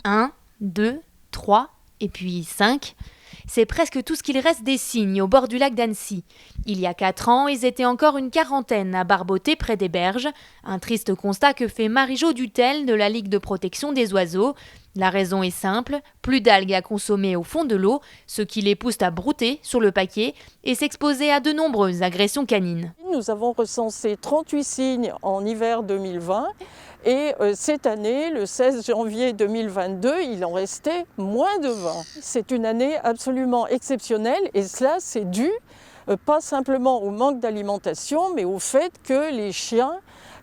1, 2, 3 et puis 5. C'est presque tout ce qu'il reste des cygnes au bord du lac d'Annecy. Il y a 4 ans, ils étaient encore une quarantaine à barboter près des berges. Un triste constat que fait Marie-Jo Dutel de la Ligue de protection des oiseaux. La raison est simple, plus d'algues à consommer au fond de l'eau, ce qui les pousse à brouter sur le paquet et s'exposer à de nombreuses agressions canines. Nous avons recensé 38 cygnes en hiver 2020 et cette année, le 16 janvier 2022, il en restait moins de 20. C'est une année absolument exceptionnelle et cela c'est dû pas simplement au manque d'alimentation mais au fait que les chiens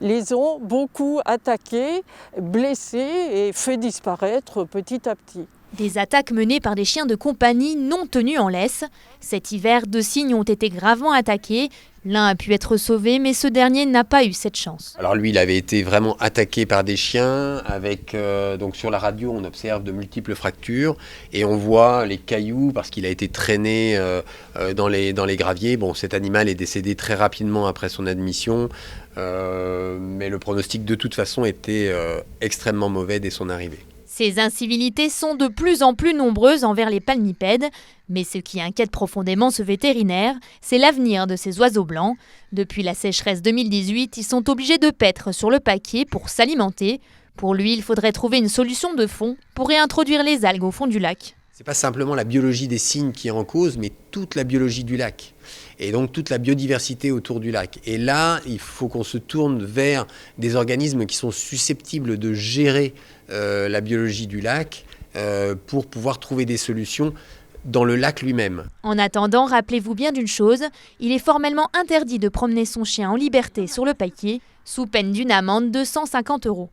les ont beaucoup attaqués, blessés et fait disparaître petit à petit. Des attaques menées par des chiens de compagnie non tenus en laisse. Cet hiver, 2 cygnes ont été gravement attaqués. L'un a pu être sauvé, mais ce dernier n'a pas eu cette chance. Alors lui, il avait été vraiment attaqué par des chiens. Avec donc sur la radio, on observe de multiples fractures et on voit les cailloux parce qu'il a été traîné dans les graviers. Bon, cet animal est décédé très rapidement après son admission, mais le pronostic de toute façon était extrêmement mauvais dès son arrivée. Ces incivilités sont de plus en plus nombreuses envers les palmipèdes, mais ce qui inquiète profondément ce vétérinaire, c'est l'avenir de ces oiseaux blancs. Depuis la sécheresse 2018, ils sont obligés de paître sur le paquier pour s'alimenter. Pour lui, il faudrait trouver une solution de fond pour réintroduire les algues au fond du lac. C'est pas simplement la biologie des cygnes qui est en cause, mais toute la biologie du lac. Et donc toute la biodiversité autour du lac. Et là, il faut qu'on se tourne vers des organismes qui sont susceptibles de gérer la biologie du lac pour pouvoir trouver des solutions dans le lac lui-même. En attendant, rappelez-vous bien d'une chose, il est formellement interdit de promener son chien en liberté sur le paquier, sous peine d'une amende de 150 €.